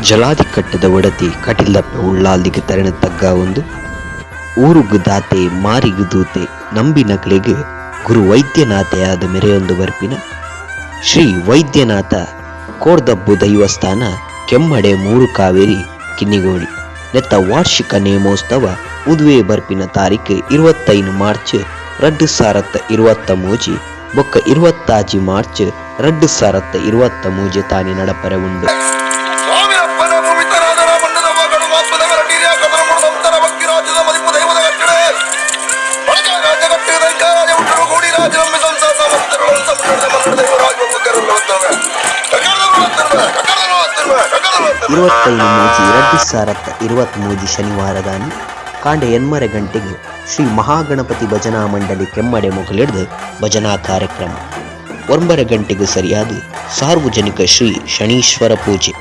ಜಲಾದಿ ಕಟ್ಟದ ಒಡತಿ ಕಟಿಲ್ದಪ್ಪೆ ಉಳ್ಳಾಲ್ದಿಗೆ ತರಣ ತಗ್ಗ ಒಂದು ಊರುಗು ದಾತೆ ಮಾರಿಗು ದೂತೆ ನಂಬಿ ನಕಲಿಗೆ ಗುರು ವೈದ್ಯನಾಥೆಯಾದ ಮೆರೆಯೊಂದು ಬರ್ಪಿನ ಶ್ರೀ ವೈದ್ಯನಾಥ ಕೋರ್ದಬ್ಬು ದೈವಸ್ಥಾನ ಕೆಮ್ಮಡೆ ಮೂರು ಕಾವೇರಿ ಕಿನ್ನಿಗೋಳಿ ನೆತ್ತ ವಾರ್ಷಿಕ ನೇಮೋತ್ಸವ ಉದುವೆ ಬರ್ಪಿನ ತಾರೀಕು 25 ಮಾರ್ಚ್ 2023 ಬೊಕ್ಕ 26 ಮಾರ್ಚ್ 2023 ತಾನಿ ನಡಪರೆ ಉಂಡು. ಮೂಜಿ 2023 ಶನಿವಾರದಾನಿ ಕಾಂಡೆ 8 ಗಂಟೆಗೆ ಶ್ರೀ ಮಹಾಗಣಪತಿ ಭಜನಾ ಮಂಡಳಿ ಕೆಮ್ಮಡೆ ಮುಗಲಿಡ್ದು ಭಜನಾ ಕಾರ್ಯಕ್ರಮ 9 ಗಂಟೆಗೆ ಸರಿಯಾದ ಸಾರ್ವಜನಿಕ ಶ್ರೀ ಶನೀಶ್ವರ ಪೂಜೆ.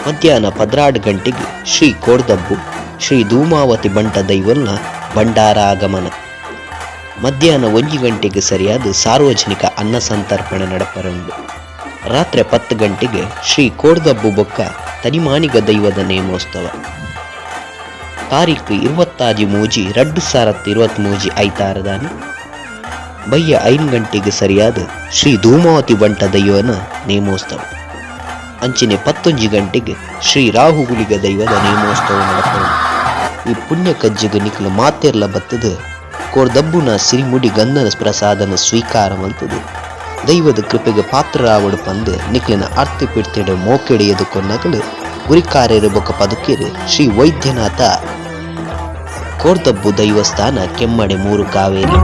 ಮಧ್ಯಾಹ್ನ 12 ಗಂಟೆಗೆ ಶ್ರೀ ಕೋರ್ದಬ್ಬು ಶ್ರೀ ಧೂಮಾವತಿ ಬಂಟ ದೈವಲ್ನ ಭಂಡಾರ ಆಗಮನ. ಮಧ್ಯಾಹ್ನ 1 ಗಂಟೆಗೆ ಸರಿಯಾದ ಸಾರ್ವಜನಿಕ ಅನ್ನ ಸಂತರ್ಪಣೆ ನಡಪರಂಡು. ರಾತ್ರಿ 10 ಗಂಟೆಗೆ ಶ್ರೀ ಕೋರ್ದಬ್ಬು ಬೊಕ್ಕ ತನಿಮಾನಿಗ ದೈವದ ನೇಮೋತ್ಸವ. ತಾರೀಕು 26 ಮೂಜಿ 2023 ಐತಾರದಾನಿ ಬಯ್ಯ 5 ಗಂಟೆಗೆ ಸರಿಯಾದ ಶ್ರೀ ಧೂಮಾವತಿ ಬಂಟ ದೈವನ ನೇಮೋತ್ಸವ. ಅಂಚಿನ 11 ಗಂಟೆಗೆ ಶ್ರೀ ರಾಹುಗುಳಿಗ ದೈವದ ನೇಮೋತ್ಸವ ನಡಪರಂಡು. ಈ ಪುಣ್ಯ ಕಜ್ಜಿಗೆ ನಿಖಲು ಮಾತೆರ್ಲ ಬತ್ತದ ಕೋರ್ದಬ್ಬುನ ಸಿರಿಮುಡಿ ಗಂಧನ ಪ್ರಸಾದನ ಸ್ವೀಕಾರವಂತದು ದೈವದ ಕೃಪೆಗೆ ಪಾತ್ರರಾವಡು ಪಂದು ನಿಖಲಿನ ಅರ್ಥ ಪಿಡ್ತಿಡ ಮೋಕೆಡೆಯದು ಕೊನ್ನಗಲು ಗುರಿಕಾರ್ಯರು ಬೊಕ್ಕ ಪದುಕಿರು ಶ್ರೀ ವೈದ್ಯನಾಥ ಕೋರ್ದಬ್ಬು ದೈವಸ್ಥಾನ ಕೆಮ್ಮಡೆ ಮೂರು ಕಾವೇರಿ.